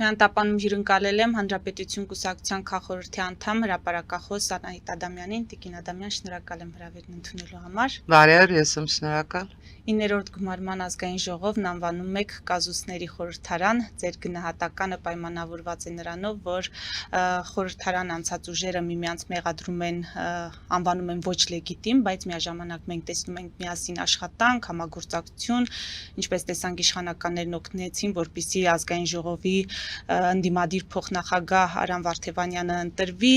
Բախումյան տապանում հյուրընկալել եմ Հանրապետություն կուսակցության քաղխորհրդի անդամ հրապարակախոս Անահիտ Ադամյանին։ Տիկին Ադամյան, շնորհակալ եմ հրավերն ընդունելու համար։ Բարի օր, ես եմ շնորհակալ։ 9-րդ գումարման ազգային ժողովն անվանում եք կազուսների խորհրդարան, ձեր գնահատականը պայմանավորված է նրանով, որ խորհրդարան անցած ուժերը միմյանց մեղադրում են, անվանում են ոչ լեգիտիմ, բայց միաժամանակ մենք տեսնում ենք միասին աշխատանք, համագործակցություն, ինչպես տեսանք իշխանականներն օգնեցին, որպեսզի ազգային ժողովի ընդդիմադիր փոխնախագահ Արամ Վարդևանյանը ընտրվի,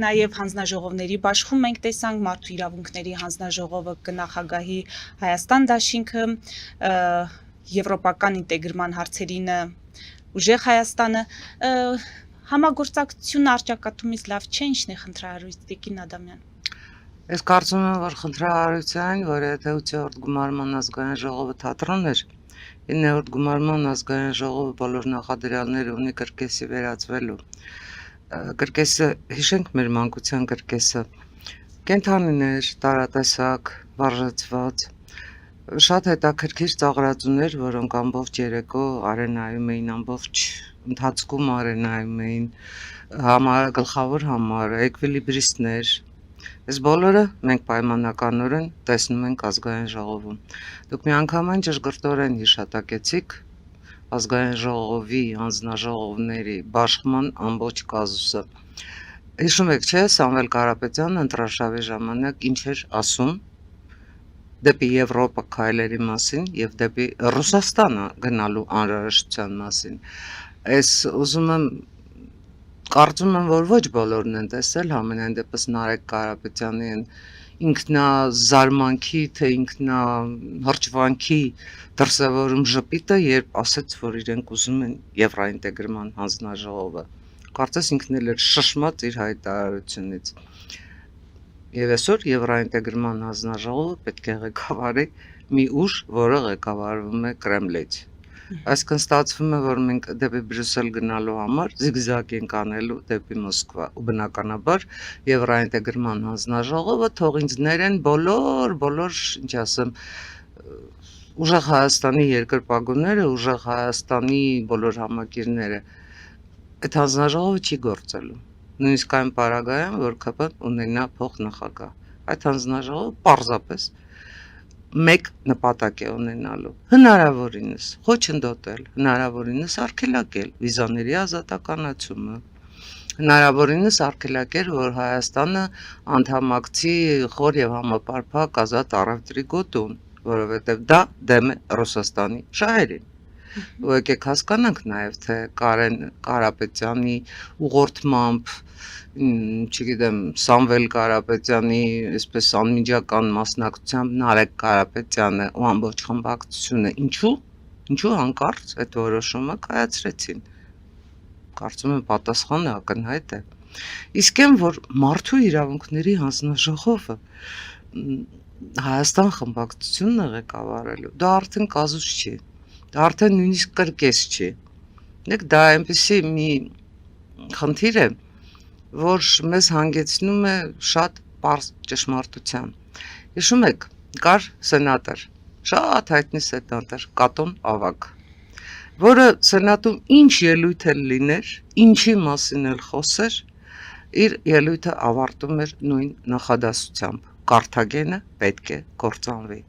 նաև հանձնաժողովների բաշխում մենք տեսանք մարդու իրավունքների հանձնաժողովը կնախագահի Հայաստան դաշինքը, եվրոպական ինտեգրման հարցերին ուժեղ Հայաստանը, համագործակցությունը առճակատումից լավ չէ, ինչն է խնդրահարույց, Տիկին Ադամյան։ Ես կարծում եմ, որ խնդրահարույցային, որ եթե 8-րդ գումարման ազգային ժողովը թատրոն էր, 9-րդ գումարման ազգային ժողովը բոլոր նախադրյալները ունի կրկեսի վերածվելու։ Կրկեսը, հիշենք մեր մանկության կրկեսը, կենդանիներ, տարատեսակ, վարժեցված, շատ հետաքրքիր ծաղրածուներ, որոնք ամբողջ երեկո արենայում էին, ամբողջ ընթացքում արենայում էին, գլխավոր համարը, էկվիլիբրիստներ, այս բոլորը մենք պայմանականորեն տեսնում ենք ազգային ժողովում։ Դուք միանգամայն ճշգրտորեն հիշատակեցիք ազգային ժողովի, հանձնաժողովների բաշխման ամբողջ կազուսը։ Հիշում եք, չէ, Սամվել Կարապետյանը ընտրարշավի ժամանակ ինչ էր ասում դեպի Եվրոպա քայլերի մասին եւ դեպի Ռուսաստանը գնալու անհրաժեշտության մասին։ Այս ուզում եմ կարծում եմ, որ ոչ բոլորն են տեսել, համենայն դեպս Նարեկ Կարապետյանի ինքնազարմանքի, թե ինքնահրճվանքի դրսևորում ժպիտը, երբ ասաց, որ իրենք ուզում են Եվրոինտեգրման հանձնաժողովը։ Կարծես ինքն էլ էր շշմած իր հայտարարությունից։ Եվ այսօր Եվրոինտեգրման հանձնաժողովը պետք է ղեկավարի մի ուժ, որը ղեկավարվում է Կրեմլից։ Այսինքն ստացվում է, որ մենք դեպի Բրյուսել գնալու համար զիգզագ ենք անելու դեպի Մոսկվա, ու բնականաբար Եվրոինտեգրման հանձնաժողովը թող ինձ ներեն բոլոր, ինչ ասեմ, ուժեղ Հայաստանի երկրպագուները, ուժեղ Հայաստանի բոլոր համակիրները, այդ հանձնաժողովը չի գործելու։ Նույնիսկ այն պարագայում, որ ԿՊ-ն ունենա փոխնախագահ։ Այդ հանձնաժողովը պարզապես մեկ նպատակ է ունենալու, հնարավորինս խոչընդոտել, հնարավորինս արգելակել վիզաների ազատականացումը, հնարավորինս արգելակել, որ Հայաստանը անդամակցի խոր եւ համապարփակ ազատ առևտրի գոտուն, որովհետեւ դա դեմ է Ռուսաստանի շահերին։ Ու եկեք հասկանանք նաև, թե Կարեն Կարապետյանի ուղղորդմամբ, չգիտեմ, Սամվել Կարապետյանի, այսպես անմիջական մասնակցությամբ Նարեկ Կարապետյանը ու ամբողջ խմբակցությունը ինչու հանկարծ այդ որոշումը կայացրեցին։ Կարծում եմ պատասխանը ակնհայտ է։ Իսկ այն, որ մարդու իրավունքների հանձնաժողովը Հայաստան խմբակցությունն է ղեկավարելու, դա արդեն կազուս չի։ Դա արդեն նույնիսկ կրկես չի։ Դեք դա այնպեսի մի խնդիր է, որ մեզ հանգեցնում է շատ պարզ ճշմարտության։ Հիշում եք, կար սենատոր, շատ հայտնի սենատոր Կատոն Ավագ, որը սենատում ինչ ելույթ էլ լիներ, ինչի մասին էլ խոսեր, իր ելույթը ավարտում էր նույն նախադասությամբ. Կարթագենը պետք է կործանվի։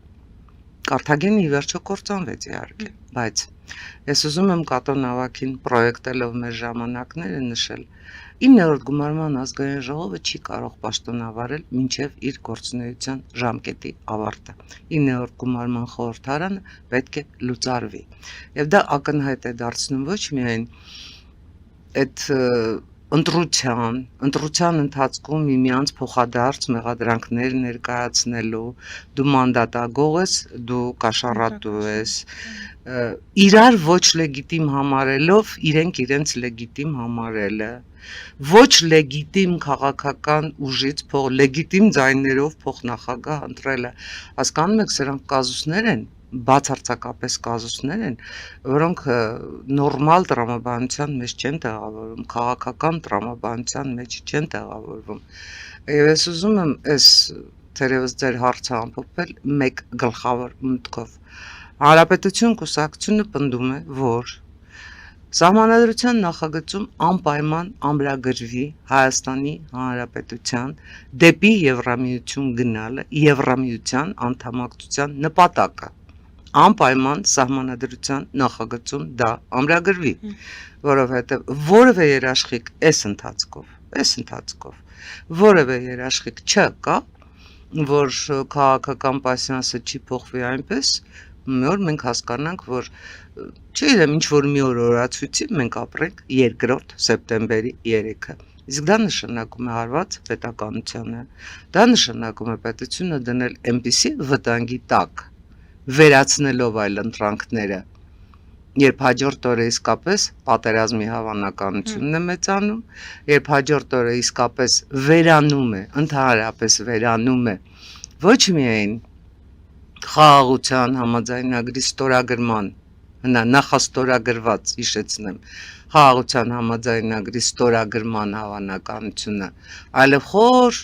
Կարթագենը ի վերջո կործանվեց իհարկե, բայց ես ուզում եմ Կատոն Ավագին պրոյեկտելով մեր ժամանակները նշել, 9-րդ գումարման ազգային ժողովը չի կարող պաշտոնավարել մինչև իր գործունեության ժամկետի ավարտը։ 9-րդ գումարման խորհրդարանը պետք է լուծարվի։ Եվ դա ակնհայտ է դարձնում ոչ միայն այդ ընտրության ընթացքում միմյանց փոխադարձ մեղադրանքներ ներկայացնելու, դու մանդատագող ես, դու կաշառատու ես, իրար ոչ լեգիտիմ համարելով, իրենք իրենց լեգիտիմ համարելը, ոչ լեգիտիմ քաղաքական ուժից լեգիտիմ ձայներով փոխնախագահ ընտրելը, հասկանում եք, սրանք կազուսներ են, բացարձակապես կազուսներ են, որոնք նորմալ տրամաբանության մեջ չեն տեղավորվում, քաղաքական տրամաբանության մեջ չեն տեղավորվում։ Եվ ես ուզում եմ այս թերևս ձեր հարցը ամփոփել մեկ գլխավոր մտքով։ Հանրապետություն կուսակցությունը պնդում է, որ Սահմանադրության նախագծում անպայման ամրագրվի Հայաստանի Հանրապետության դեպի Եվրամիություն գնալը Եվրամիության անդամակցության նպատակը։ Անպայման սահմանադրության նախագծում դա ամրագրվի, որովհետև որևէ երաշխիք այս ընթացքով որևէ երաշխիք չկա, որ քաղաքական պասյանսը չի փոխվի այնպես, մի օր մենք հասկանանք, որ չգիտեմ, ինչ որ մի օր օրացույցի մենք ապրենք 2 սեպտեմբերի 3-ը։ Իսկ դա նշանակում է հարված պետականությանը, դա նշանակում է պետությունը դնել այնպիսի վտանգի տակ, վերացնելով այլ ընտրանքները, երբ հաջորդ օրը իսկապես պատերազմի հավանականությունն է մեծանում, երբ հաջորդ օրը իսկապես վերանում է, ընդհանրապես վերանում է ոչ միայն խաղաղության համաձայնագրի ստորագրման, նախաստորագրված, հիշեցնեմ, խաղաղության համաձայնագրի ստորագրման հավանականությունը, այլև խոր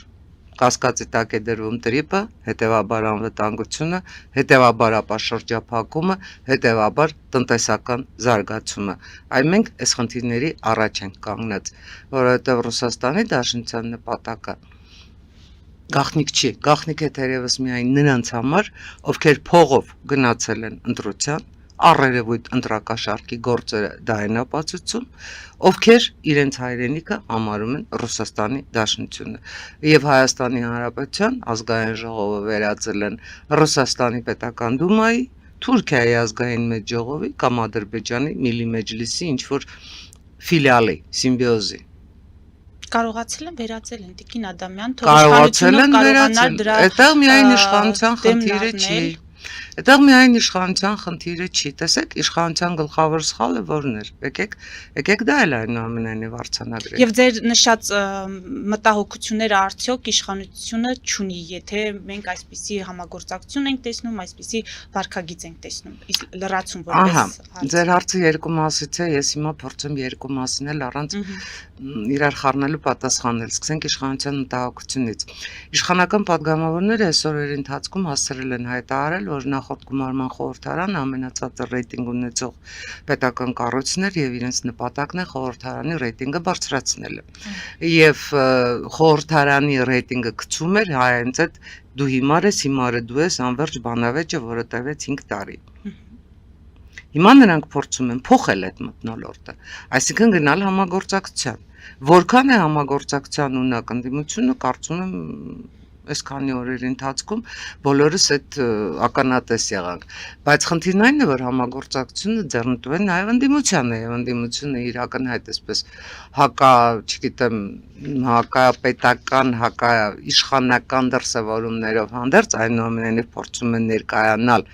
կասկածի տակ է դրվում տրիպը, հետևաբար անվտանգությունը, հետևաբար ապաշրջափակումը, հետևաբար տնտեսական զարգացումը։ Այ մենք այս խնդիրների առաջ ենք կանգնած, որովհետև Ռուսաստանի Դաշնության նպատակը գաղտնիք չի, գաղտնիք է թերևս միայն նրանց համար, ովքեր փողով գնացել են ընտրության, առերևույթ ընտրակաշառքի գործերը դա են ապացուցում, ովքեր իրենց հայրենիքը համարում են Ռուսաստանի Դաշնությունը եւ Հայաստանի Հանրապետության ազգային ժողովը վերածել են Ռուսաստանի պետական դումայի, Թուրքիայի ազգային մեծ ժողովի կամ Ադրբեջանի Միլի Մեջլիսի ինչ որ ֆիլիալի, սիմբիոզի։ Կարողացել են վերածել են Տիկին Ադամյան, Կարողացել են վերածել։ Այդտեղ միայն իշխանության խնդիրը չի։ Այդտեղ միայն իշխանության խնդիրը չի, տեսեք, իշխանության գլխավոր սխալը որն էր, եկեք դա էլ այնուամենայնիվ արձանագրենք։ Եվ ձեր նշած մտահոգությունները արդյոք իշխանությունը չունի, եթե մենք այսպիսի համագործակցություն ենք տեսնում, այսպիսի վարքագիծ ենք տեսնում, լրացում որպես հարց։ Ձեր հարցը երկու մասից է, ես հիմա փորձեմ երկու մասին էլ առանց իրար խառնելու պատասխանել։ Սկսենք իշխանության մտահոգությունից։ Իշխանական падգամավորները այսօրերի ընթացքում հասցրել են հայտարարել, որ նախորդ գումարման խորհրդարանը ամենածածր ռեյտինգ ունեցող պետական կառույցն էր եւ իրենց նպատակն է խորհրդարանի ռեյտինգը բարձրացնելը։ Եվ խորհրդարանի ռեյտինգը գցում էր հենց այդ դու հիմար ես, դու ես անverջ բանավեճը, որը տևեց 5 տարի։ Հիմա նրանք փորձում են փոխել այդ մթնոլորտը, այսինքն գնալ համագործակցության։ Որքան է համագործակցության ունակ ընդդիմությունը, կարծում եմ այս քանի օրերի ընթացքում բոլորս այդ ականատես եղանք, բայց խնդիրն այն է, որ համագործակցությունը ձեռնտու է նաև ընդդիմությանը, եւ ընդդիմությունը իր ակնհայտ այսպես չգիտեմ, հակապետական, հակաիշխանական դրսևորումներով հանդերձ այնուամենայնիվ փորձում են ներկայանալ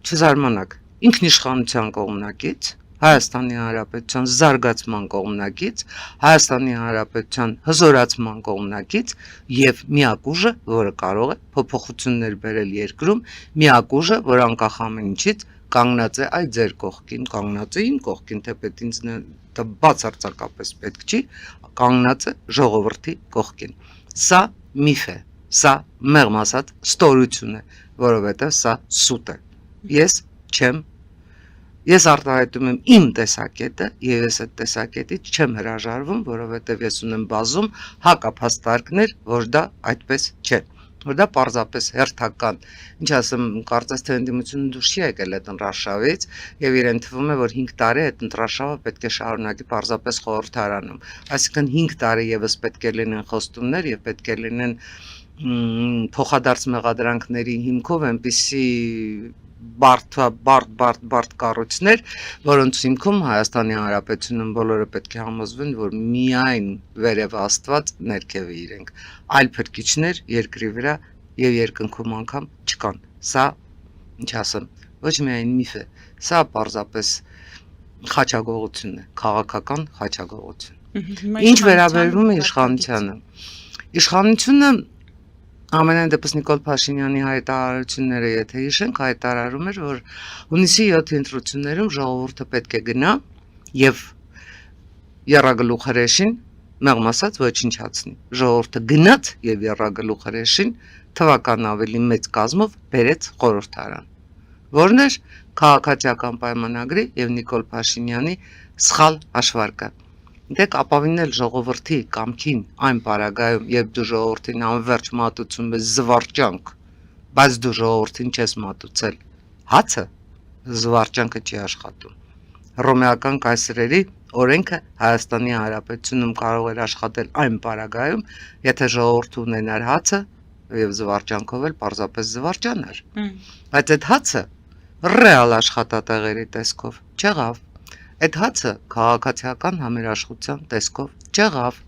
չզարմանաք ինքնիշխանության կողմնակից, Հայաստանի Հանրապետության զարգացման կողմնակից, Հայաստանի Հանրապետության հզորացման կողմնակից եւ միակ ուժը, որը կարող է փոփոխություններ բերել երկրում, միակ ուժը, որ անկախ ամեն ինչից կանգնած է այ ձեր կողքին, կանգնած է իմ կողքին, թեպետ ինձ դա բացարձակապես պետք չի, կանգնած է ժողովրդի կողքին։ Սա միֆ է, սա մեղմ ասած ստորություն է, որովհետեւ սա սուտ է։ Ես արտահայտում եմ իմ տեսակետը եւ ես այդ տեսակետից չեմ հրաժարվում, որովհետեւ ես ունեմ բազում հակափաստարկներ, որ դա այդպես չէ, որ դա պարզապես հերթական, ինչ ասեմ, կարծես թե ընդդիմությունը դուրս չի եկել այդ ընտրաշավից եւ իրեն թվում է, որ 5 տարի այդ ընտրաշավը պետք է շարունակի պարզապես խորհրդարանում, այսինքն 5 տարի եւս պետք է լինեն խոստումներ եւ պետք է լինեն փոխադարձ մեղադրանքների հիմքով այնպիսի բարդ կառույցներ, որոնց հիմքում Հայաստանի Հանրապետությունում բոլորը պետք է համոզվեն, որ միայն վերև Աստված ներքևը իրենք, այլ փրկիչներ երկրի վրա եւ երկնքում անգամ չկան։ Սա, ինչ ասեմ, ոչ միայն միֆ է, սա պարզապես խաչագողություն է, քաղաքական խաչագողություն։ Ինչ վերաբերվում է իշխանությանը, իշխանությունը ամենայն դեպս Նիկոլ Փաշինյանի հայտարարությունները, եթե հիշենք, հայտարարում էր, որ հունիսի 7-ի ընտրություններում ժողովուրդը պետք է գնա եւ եռագլուխ հրեշին, մեղմ ասած, ոչնչացնի։ Ժողովուրդը գնաց եւ եռագլուխ հրեշին թվական ավելի մեծ կազմով բերեց խորհրդարան։ Որն էր քաղաքացիական պայմանագրի եւ Նիկոլ Փաշինյանի սխալ հաշվարկը։ Դեք ապավինել ժողովրդի կամքին այն պարագայում, երբ դու ժողովրդին անverջ մատուցում ես զվարճանք, բայց դու ժողովրդին չես մատուցել հացը, զվարճանքը չի աշխատում։ Հռոմեական կայսրերի օրենքը Հայաստանի Հանրապետությունում կարող էր աշխատել այն պարագայում, եթե ժողովուրդը ունենար հացը եւ զվարճանքով էլ պարզապես զվարճան էր։ Բայց այդ հացը ռեալ աշխատատեղերի տեսքով չեղավ։ Այդ հացը քաղաքացիական համերաշխության տեսքով չեղավ։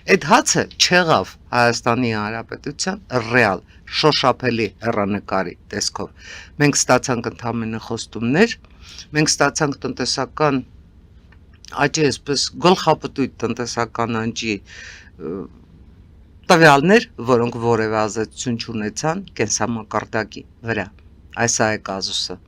Այդ հացը չեղավ Հայաստանի Հանրապետության ռեալ շոշափելի հեռանկարի տեսքով։ Մենք ստացանք ընդհանրապես խոստումներ, մենք ստացանք տնտեսական աճի այսպես գլխապտույտ տնտեսական աճի տվյալներ, որոնք որևէ ազդեցություն չունեցան կենսամակարդակի վրա։ Այս է կազուսը։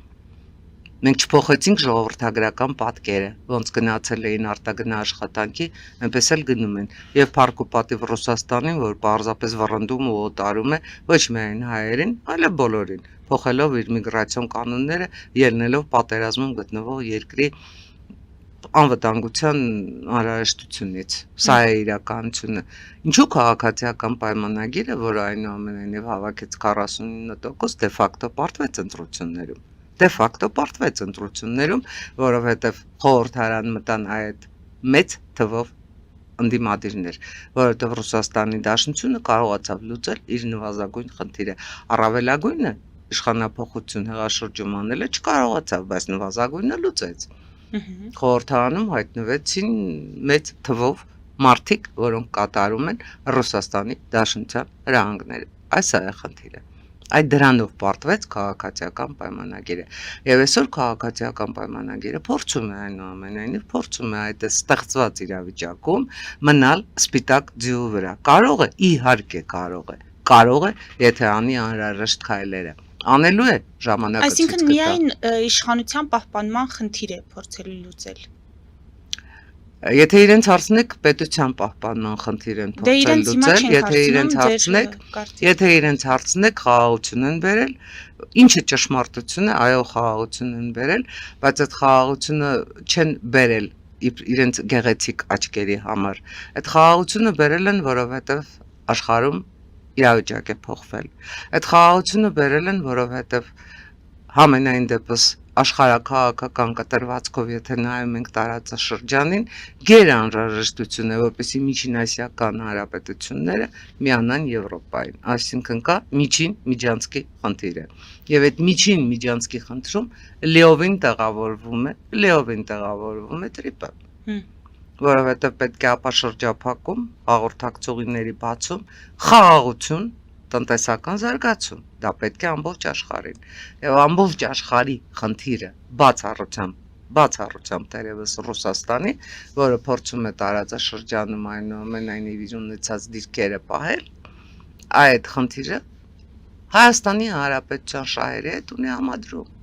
Մենք չփոխեցինք ժողովրդագրական պատկերը, ոնց գնացել էին արտագնա աշխատանքի, այնպես էլ գնում են։ Եվ փառք ու պատիվ Ռուսաստանին, որ պարզապես վռնդում ու օտարում է ոչ միայն հայերին, այլև բոլորին, փոխելով իր միգրացիոն կանոնները, ելնելով պատերազմում գտնվող երկրի անվտանգության անհրաժեշտությունից։ Սա է իրականությունը։ Ինչու քաղաքացիական պայմանագիրը, որը այնուամենայնիվ հավաքեց 49% դե ֆակտո պարտվեց ընտրություններում։ Դե ֆակտո պարտվեց ընտրություններում, որովհետև խորհրդարան մտան այդ մեծ թվով ընդդիմադիրներ, որովհետև Ռուսաստանի Դաշնությունը կարողացավ լուծել իր նվազագույն խնդիրը։ Առավելագույնը իշխանապողություն հեղաշրջում անելը չկարողացավ, բայց նվազագույնը լուծեց։ Խորհրդարանում հայտնվեցին մեծ թվով մարդիկ, որոնք կատարում են Ռուսաստանի Դաշնության հրահանգները։ Այս է խնդիրը։ Այդ դրանով պարտվեց քաղաքացիական պայմանագիրը։ Եվ այսօր քաղաքացիական պայմանագիրը փորձում է այնուամենայնիվ փորձում է այդ ստեղծված իրավիճակում մնալ սպիտակ ձյու վրա։ Կարող է, իհարկե կարող է, եթե անի անհրաժեշտ քայլերը։ Անելու է ժամանակը ցույց կտա։ Այսինքն միայն իշխանության պահպանման խնդիր է փորձելու լուծել։ Եթե իրենց հարցնեք պետության պահպանման խնդիր են փորձել լուծել, եթե իրենց հարցնեք խաղաղություն են բերել, ինչը ճշմարտություն է, այո խաղաղություն են բերել, բայց այդ խաղաղությունը չեն բերել իրենց գեղեցիկ աչքերի համար։ Այդ խաղաղությունը բերել են, որովհետև աշխարհում իրավիճակ է փոխվել։ Այդ խաղաղությունը բերել են, որովհետև համենայն դեպս աշխարհաքաղաքական կտրվածքով եթե նայում ենք տարածաշրջանին, գերանհրաժեշտություն է, որպեսզի միջինասիական հանրապետությունները միանան Եվրոպային, այսինքն կա միջին միջանցքի խնդիրը։ Եվ այդ միջին միջանցքի խնդրում լիովին տեղավորվում է տրիպը, որովհետև պետք է ապաշրջափակում, հաղորդակցողիների բացում, խաղաղություն, տնտեսական զարգացում, դա պետք է ամբողջ աշխարհին։ Եվ ամբողջ աշխարհի խնդիրը բացառությամբ դերևս Ռուսաստանի, որը փորձում է տարածաշրջանում այնուամենայնիվ իր ունեցած դիրքերը պահել, այդ խնդիրը Հայաստանի Հանրապետության շահերի հետ ունի համադրում։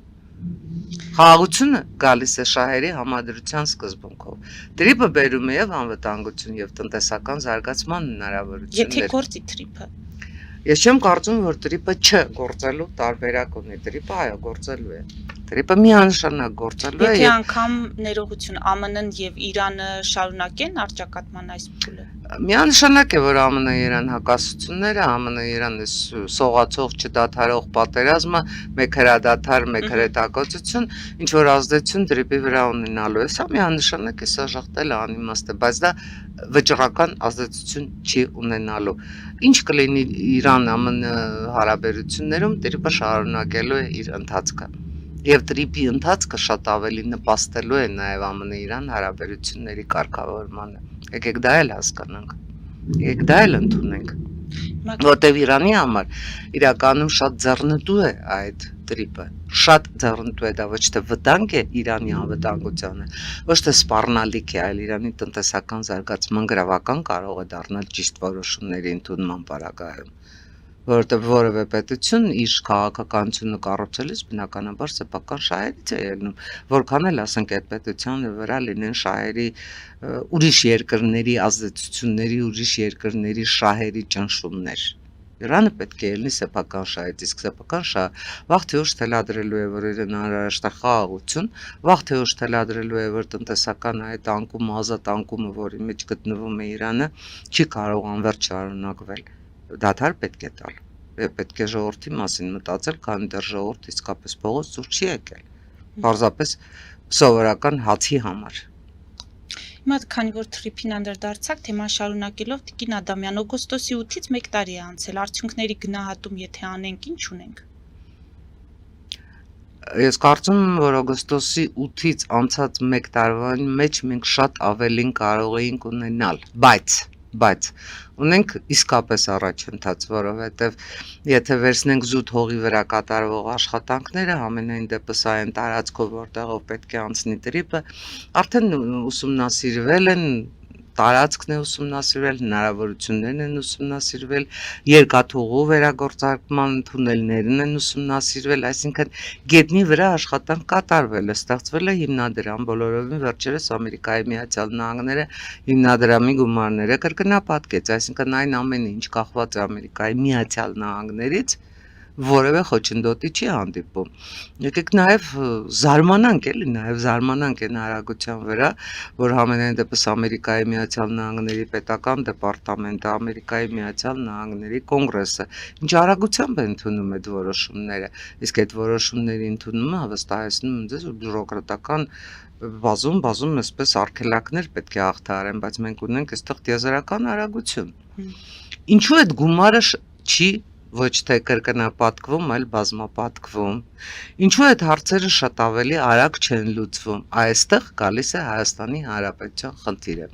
Խաղաղությունը գալիս է շահերի համադրության սկզբունքով։ Տրիպը բերում է եւ անվտանգություն եւ տնտեսական զարգացման հնարավորություններ։ Եթե գործի տրիպը։ Ես չեմ կարծում, որ տրիպը չգործելու տարբերակ ունի։ Տրիպը այո գործելու է։ Տրիպը միանշանակ գործելու է։ Եթե անգամ ներողություն ԱՄՆ-ն եւ Իրանը շարունակեն առճակատման այս փուլը։ Միանշանակ է, որ ԱՄՆ-Իրան հակասությունները, ԱՄՆ-Իրան սողացող չդադարող պատերազմը, մեկ հրադադար, մեկ հրետակոծություն, ինչ որ ազդեցություն տրիպի վրա ունենալու է։ Սա միանշանակ է, սա ժխտել անիմաստ է, բայց դա վճռական ազդեցություն չի ունենալու։ Ինչ կլինի Իրան-ԱՄՆ հարաբերություններում, տրիպը շարունակելու է իր ընթացքը։ Եվ տրիպի ընթացքը շատ ավելի նպաստելու է նաև ԱՄՆ-Իրան հարաբերությունների կարգավորմանը։ Եկեք դա էլ հասկանանք։ Եկեք դա էլ ընդունենք։ Որտեւ Իրանի համար իրականում շատ ձեռնտու է այդ տրիպը։ Շատ ձեռնտու է, դա ոչ թե վտանգ է Իրանի անվտանգությանը, ոչ թե սպառնալիք է, այլ Իրանի տնտեսական զարգացման գրավական կարող է դառնալ ճիշտ որոշումների ընդունման պարագայում։ Որովհետև որևէ պետություն իր քաղաքականությունը կառուցելիս բնականաբար սեփական շահերից է ելնում, որքան էլ ասենք այդ պետության վրա լինեն շահերի ուրիշ երկրների ազդեցությունների, ուրիշ երկրների շահերի ճնշումներ։ Իրանը պետք է ելնի սեփական շահից, իսկ սեփական շահը վաղ թե ուշ թելադրելու է, որ իրեն անհրաժեշտ է խաղաղություն, վաղ թե ուշ թելադրելու է, որ տնտեսական այդ անկումը, ազատ անկումը, որի մեջ գտնվում է Իրանը, չի կարող անվերջ շարունակվել։ Դադար պետք է տալ։ Պետք է ժողովրդի մասին մտածել, քանի դեռ ժողովուրդը իսկապես փողոց դուրս չի եկել։ Պարզապես սովորական հացի համար։ Հիմա քանի որ թրիփին անդրադարձակ, թեման շարունակելով Տիկին Ադամյան, օգոստոսի 8-ից 1 տարի է անցել, արդյունքների գնահատում եթե անենք, ինչ ունենք։ Ես կարծում եմ, որ օգոստոսի 8-ից անցած 1 տարվա մեջ մենք շատ ավելին կարող էինք ունենալ, բայց ունենք իսկապես առաջընթաց, որովհետև եթե վերցնենք զուտ հողի վրա կատարվող աշխատանքները, ամենայն դեպս այն տարածքով, որտեղով պետք է անցնի տրիպը, արդեն ուսումնասիրվել են, տարածքն է ուսումնասիրվել, հնարավորություններն են ուսումնասիրվել, երկաթուղու վերագործարկման թունելներն են ուսումնասիրվել, այսինքն գետնի վրա աշխատանք կատարվել է, ստեղծվել է հիմնադրամ, բոլորովին վերջերս Ամերիկայի Միացյալ Նահանգները հիմնադրամի գումարները կրկնապատկեց, այսինքն այն ամենը, ինչ կախված է Ամերիկայի Միացյալ Նահանգներից, որևէ խոչընդոտի չի հանդիպում։ Եկեք նաև զարմանանք էլի, նաև զարմանանք այն արագության վրա, որ համենայն դեպս Ամերիկայի Միացյալ Նահանգների պետական դեպարտամենտը, Ամերիկայի Միացյալ Նահանգների կոնգրեսը ինչ արագությամբ է ընդունում այդ որոշումները, իսկ այդ որոշումների ընդունումը վստահեցնում եմ ձեզ, որ բյուրոկրատական բազում այսպես արգելակներ պետք է հաղթահարեն, բայց մենք ունենք այստեղ տիեզերական արագություն։ Ինչու այդ գումարը չի ոչ թե կրկնապատկվում, այլ բազմապատկվում։ Ինչու այդ հարցերը շատ ավելի արագ չեն լուծվում։ Այստեղ գալիս է Հայաստանի Հանրապետության խնդիրը,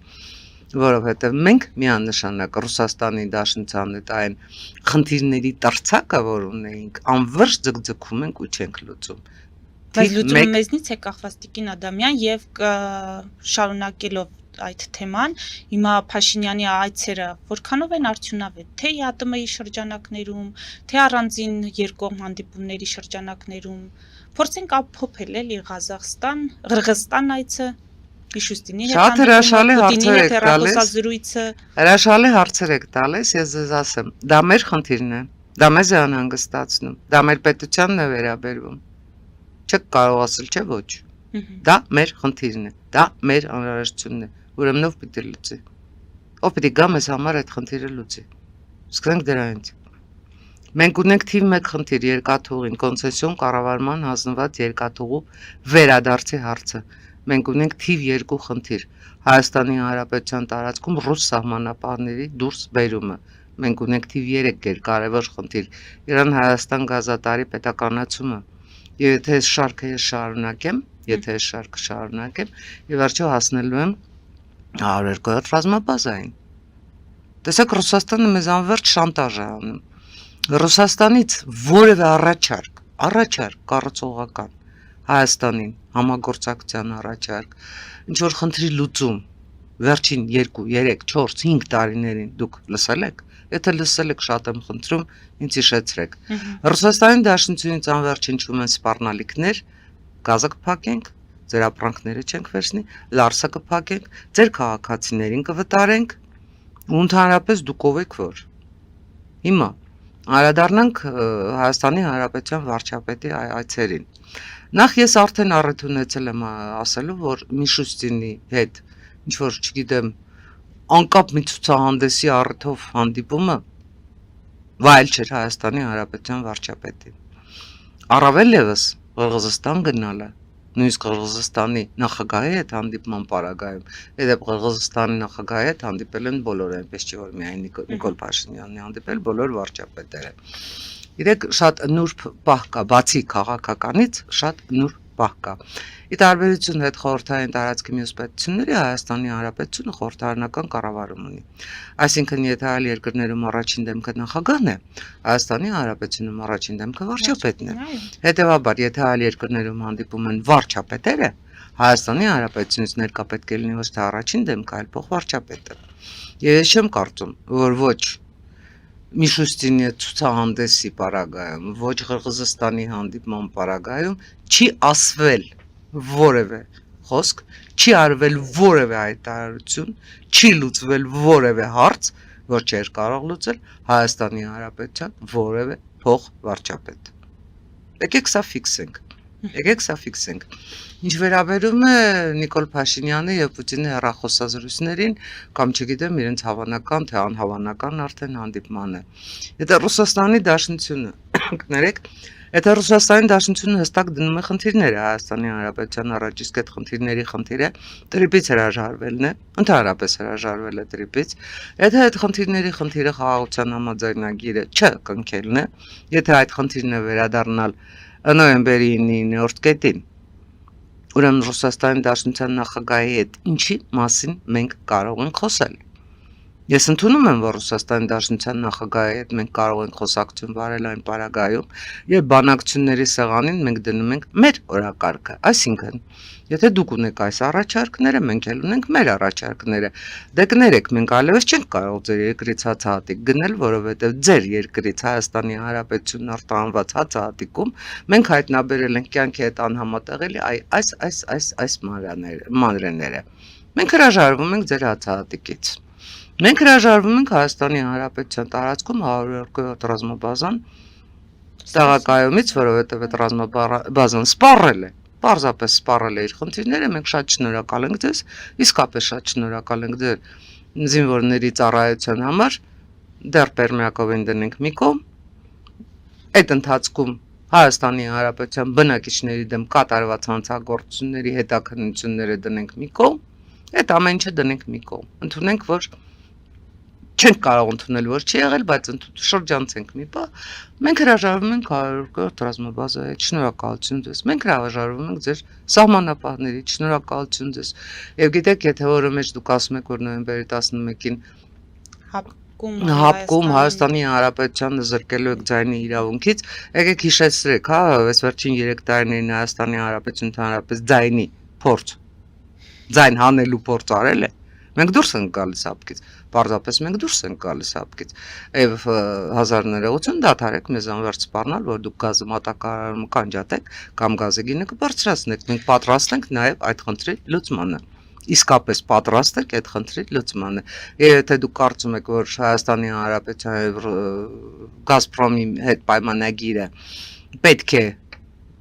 որովհետև մենք միանշանակ Ռուսաստանի Դաշնության այդ այն խնդիրների տրցակը, որ ունեինք, անվերջ ձգձգում ենք ու չենք լուծում։ Բայց լուծումը մեզնից է կախված Տիկին Ադամյան եւ շարունակելով այդ թեման, հիմա Փաշինյանի այցերը որքանով են արդյունավետ, թե ԵԱՏՄ-ի շրջանակներում, թե առանձին երկկողմ հանդիպումների շրջանակներում, փորձենք ամփոփել էլի Ղազախստան, Ղրղստան այցը, Միշուստինի հետ հանդիպումը, հրաշալի հարցեր եք տալիս, ես ձեզ ասեմ, դա մեր խնդիրն է, դա մեզ է անհանգստացնում, դա մեր պետությանն է վերաբերվում, չեք կարող ասել, չէ ոչ, դա մեր խնդիրն է, դա մեր անհրաժեշտությունն է, ուրեմն ով պիտի լուծի, ով պիտի գա մեզ համար այդ խնդիրը լուծի, սկսենք դրանից, մենք ունենք թիվ 1 խնդիր երկաթուղին, կոնցեսիոն կառավարման հանձնված երկաթուղու վերադարձի հարցը, մենք ունենք թիվ 2 խնդիր, Հայաստանի Հանրապետության տարածքում ռուս սահմանապահների դուրս բերումը, մենք ունենք թիվ 3 կարևոր խնդիր, Իրան-Հայաստան գազատարի պետականացումը, եւ եթե այս շարքը շարունակեմ, եւ վերջո հասնելու եմ 102 ռազմաբազային։ Տեսեք, Ռուսաստանը մեզ անվերջ շանտաժ է անում։ Ռուսաստանից որևէ առաջարկ կառուցողական Հայաստանին համագործակցության առաջարկ, ինչ որ խնդրի լուծում վերջին 2, 3, 4, 5 տարիներին դուք լսել եք, եթե լսել եք շատ եմ խնդրում, ինձ հիշեցրեք։ Ռուսաստանի Դաշնությունից անվերջ հնչում են սպառնալիքներ, գազը կփակենք, ձեր ապրանքները չենք վերցնի, լարսը կփակենք, ձեր քաղաքացիներին կվտարենք, ու ընդհանրապես դուք ով եք որ։ Հիմա անդրադառնանք Հայաստանի Հանրապետության վարչապետի այցերին։ Նախ ես արդեն առիթ ունեցել եմ ասելու, որ Միշուստինի հետ ինչ որ չգիտեմ անկապ մի ցուցահանդեսի առիթով հանդիպումը վայել չէր Հայաստանի Հանրապետության վարչապետին։ Առավել ևս Ղրղզստան գնալը, նույնիսկ Ղրղզստանի նախագահի հետ հանդիպման պարագայում, հետո Ղրղզստանի նախագահի հետ հանդիպել են բոլորը, այնպես չէ որ միայն Նիկոլ Փաշինյանն է հանդիպել, բոլոր վարչապետերը։ Իրեք շատ նուրբ պահ կա, բացի քաղաքականից շատ նուրբ պահ կա։ Ի տարբերություն հետ խորհրդային տարածքի մյուս պետությունների Հայաստանի Հանրապետությունը խորհրդարանական կառավարում ունի։ Այսինքն, եթե այլ երկրներում առաջին դեմքը նախագահն է, Հայաստանի Հանրապետությունում առաջին դեմքը վարչապետն է։ Հետևաբար, եթե այլ երկրներում հանդիպում են վարչապետերը, Հայաստանի Հանրապետությունից ներկա պետք է լինի ոչ թե առաջին դեմքը, այլ փոխվարչապետը։ Եվ ես չեմ կարծում, որ ոչ Միշուստինի ցուցահանդեսի պարագայում, ոչ Ղրղզստանի հանդիպման պարագայում չի ասվել որևէ խոսք, չի արվել որևէ հայտարարություն, չի լուծվել որևէ հարց, որ չէր կարող լուծել Հայաստանի Հանրապետության որևէ փոխվարչապետ։ Եկեք սա ֆիքսենք։ Ինչ վերաբերում է Նիկոլ Փաշինյանի եւ Պուտինի հեռախոսազրույցներին կամ չգիտեմ իրենց հավանական թե անհավանական արդեն հանդիպմանը։ Եթե Ռուսաստանի Դաշնությունը կներեք, եթե Ռուսաստանի Դաշնությունը հստակ դնում է խնդիրները Հայաստանի Հանրապետության առաջ, իսկ այդ խնդիրների խնդիրը տրիպից հրաժարվելն է, ընդհանրապես հրաժարվել է տրիպից, եթե այդ խնդիրների խնդիրը խաղաղության համաձայնագիրը չկնքելն է, եթե այդ խնդիրն է վերադառնալ նոյեմբերի 9-րդ կետին, ուրեմն Ռուսաստանի Դաշնության նախագահի հետ ինչի մասին մենք կարող ենք խոսել։ Ես ընդունում եմ, որ Ռուսաստանի Դաշնության նախագահի հետ մենք կարող ենք խոսակցություն վարել այն պարագայում, եւ բանակցությունների սեղանին մենք դնում ենք մեր օրակարգը, այսինքն, եթե դուք ունեք այս առաջարկները, մենք էլ ունենք մեր առաջարկները։ Դե կներեք, մենք այլևս չենք կարող ձեր երկրից հացահատիկ գնել, որովհետեւ ձեր երկրից Հայաստանի Հանրապետությունն արտահանված հացահատիկում մենք հայտնաբերել ենք կյանքի հետ անհամատեղելի այս մանրեները։ Մենք հրաժարվում ենք ձեր հացահատիկից։ Մենք հրաժարվում ենք Հայաստանի Հանրապետության տարածքում 100 ռազմաբազան տեղակայումից, որովհետև այդ ռազմաբազան սպառել է, պարզապես սպառել է իր խնդիրները, մենք շատ շնորհակալ ենք ձեզ, իսկապես շատ շնորհակալ ենք ձեր զինվորների ծառայության համար, դեռ Պերմյակովին դնենք մի կողմ, այդ ընթացքում Հայաստանի Հանրապետության բնակիչների դեմ կատարված հանցագործությունների հետաքննությունները դնենք մի կողմ, այդ ամեն ինչը դնենք մի կողմ, ընդունենք, որ չենք կարող ընդունել, որ չի եղել, բայց շրջանցենք մի բա, մենք հրաժարվում ենք 100 ռազմաբազայի հետ, շնորհակալություն ձեզ, մենք հրաժարվում ենք ձեր սահմանապահներից, շնորհակալություն ձեզ, եւ գիտեք, եթե օրը մեջ դուք ասում եք, որ նոյեմբերի 11-ին հապկում Հայաստանի Հանրապետությանը զրկելու եք ձայնի իրավունքից, եկեք հիշեցրեք, հա, այս վերջին 3 տարիներին Հայաստանի Հանրապետությունը ընդհանրապես ձայն հանելու փորձ արել է։ Մենք դուրս ենք գալիս հապկից, պարզապես մենք դուրս ենք գալիս հապկից, եւ 1000 ներողություն դադարեք մեզ անվերջ սպառնալ, որ դուք գազը մատակարարումը կանջատեք կամ գազի գինը կբարձրացնեք, մենք պատրաստ ենք նաեւ այդ խնդրի լուծմանը, իսկապես պատրաստ ենք այդ խնդրի լուծմանը, եւ եթե դուք կարծում եք, որ Հայաստանի Հանրապետության եւ Գազպրոմի հետ պայմանագիրը պետք է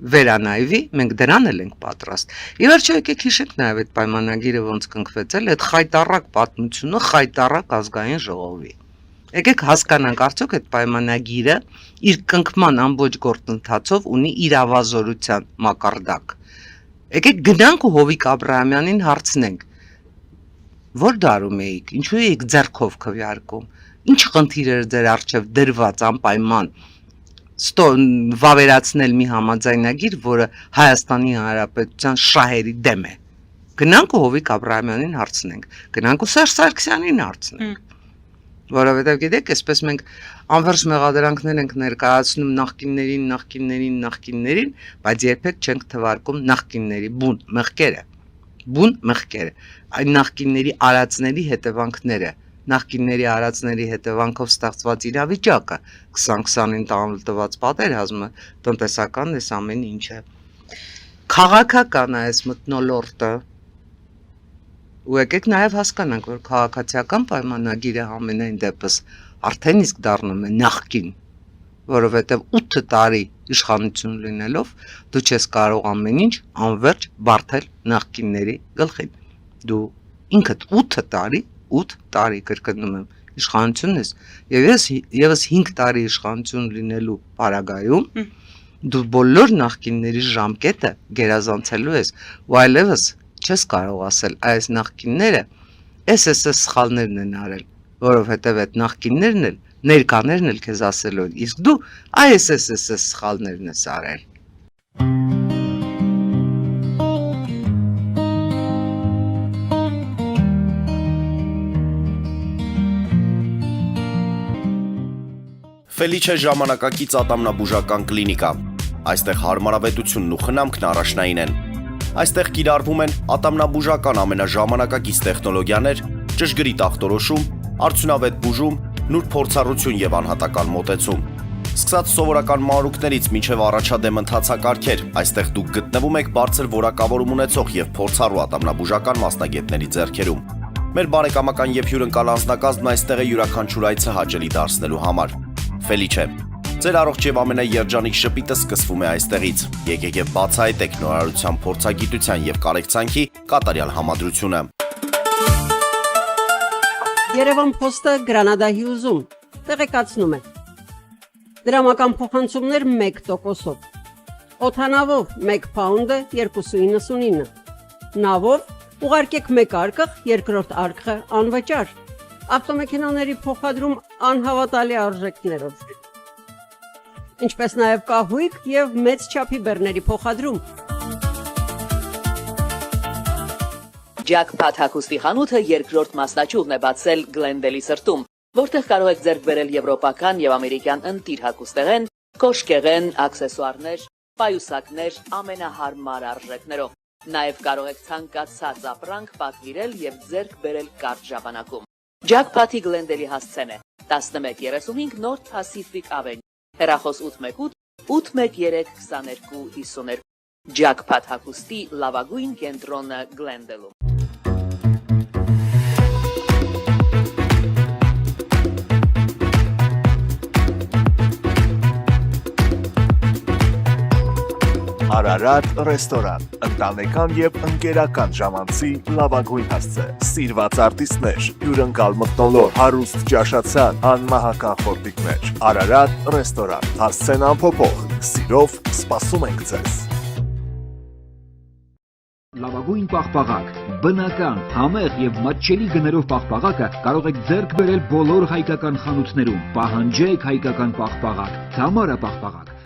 վերանայվի, մենք դրան էլ ենք պատրաստ։ Ի վերջո եկեք հիշենք նաև այդ պայմանագիրը ոնց կնքվեց, այդ խայտառակ պատմությունը, խայտառակ ազգային ժողովի։ Եկեք հասկանանք, արդյոք այդ պայմանագիրը իր կնքման ամբողջ գործընթացով ունի իրավազորության մակարդակ։ Եկեք գնանք ու Հովիկ Աբրահամյանին հարցնենք, որ դարում էիք, ինչու էիք ձեռքով քվեարկում, ինչ խնդիր էր ձեր առջև դրված անպայման վավերացնել մի համաձայնագիր, որը Հայաստանի Հանրապետության շահերի դեմ է։ Գնանք ու Հովիկ Աբրահամյանին հարցնենք, գնանք ու Սերժ Սարգսյանին հարցնենք, որովհետև գիտեք, այսպես մենք անվերջ մեղադրանքներ ենք ներկայացնում նախկիններին, բայց երբեք չենք թվարկում նախկինների բուն մեղքերը, այն նախկինների արածների հետևանքները, նախկինների արածների հետևանքով ստեղծված իրավիճակը, 20-29 տանուլ պատերազմը, տնտեսական այս ամեն ինչը, քաղաքական այս մթնոլորտը, ու եկեք նաև հասկանանք, որ քաղաքացիական պայմանագիրը ամենայն դեպս արդեն իսկ դառնում է նախկին, որովհետև 8 տարի իշխանություն լինելով դու չես կարող ամեն ինչ անverջ բարթել նախկինների գլխին, դու ինքդ 8 տարի կրկնում եմ իշխանությունն ես, եւ եւս 5 տարի իշխանություն լինելու պարագայում դու բոլոր նախկինների ժամկետը գերազանցելու ես, ու այլևս չես կարող ասել այս նախկինները այս սխալներն են արել, որովհետեւ այդ նախկիններն էլ ներկաներն էլ քեզ ասելու են, իսկ դու այս սխալներն ես արել։ Ֆելիչե ժամանակակից ատամնաբուժական կլինիկա։ Այստեղ հարմարավետությունն ու խնամքն առաջնային են։ Այստեղ կիրառվում են ատամնաբուժական ամենաժամանակակից տեխնոլոգիաներ, ճշգրիտ ախտորոշում, արդյունավետ բուժում, նուրբ փորձառություն եւ անհատական մոտեցում։ Սկսած սովորական մանրուքներից մինչև առաջադեմ ընթացակարգեր, այստեղ դուք գտնվում եք բարձր որակավորում ունեցող եւ փորձառու ատամնաբուժական մասնագետների ձեռքերում։ Մեր բարեկամական եւ հյուրընկալ անձնակազմն այստեղ է յուրաքանչյուր այցը հաճելի դարձնելու համար։ Ֆելիչե, ձեր առողջ եւ ամենաերջանիկ շպիտը սկսվում է այստեղից։ Եկեք եւ բացահայտեք նորարարության, փորձագիտության եւ կարեկցանքի կատարյալ համադրությունը։ Երևան Փոստը Գրանադա Հյուզում տեղեկացնում է։ Դրամական փոխանցումներ 1%-ով։ Օդանավով 1 պաունդը 2.99։ Նավով ուղարկեք 1 արկղ, երկրորդ արկղը անվճար։ Ավտոմեքենաների փոխադրում անհավատալի արժեքներով։ Ինչպես նաև կահույք եւ մեծ չափի բեռների փոխադրում։ Jackpot հագուստի խանութը երկրորդ մասնաճյուղն է բացել Գլենդելի սրտում, որտեղ կարող եք ձեռք բերել եվրոպական եւ ամերիկյան ընտիր հագուստեղեն, կոշկեղեն, աքսեսուարներ, պայուսակներ ամենահարմար արժեքներով։ Նաև կարող եք ցանկացած ապրանք պատվիրել եւ ձեռք բերել կարճ ժամանակում։ Jackpot-ի Գլենդելի հասցեն է 1135 North Pacific Avenue, հեռախոս 818 813 2252։ Jackpot հագուստի լավագույն կենտրոնը Գլենդելում։ Արարատ ռեստորան, ընտանեկան եւ ընկերական ժամանցի լավագույն հասցե, սիրված արտիստներ, հյուրընկալ մթնոլորտ, հարուստ ճաշացան, անմահական խորտիկներ, Արարատ ռեստորան, հասցեն անփոփոխ, սիրով սպասում ենք ձեզ։ Լավագույն պաղպաղակ, բնական, համեղ եւ մատչելի գներով պաղպաղակը կարող եք ձեռք բերել բոլոր հայկական խանութներում։ Պահանջեք հայկական պաղպաղակ, Թամարա պաղպաղակ։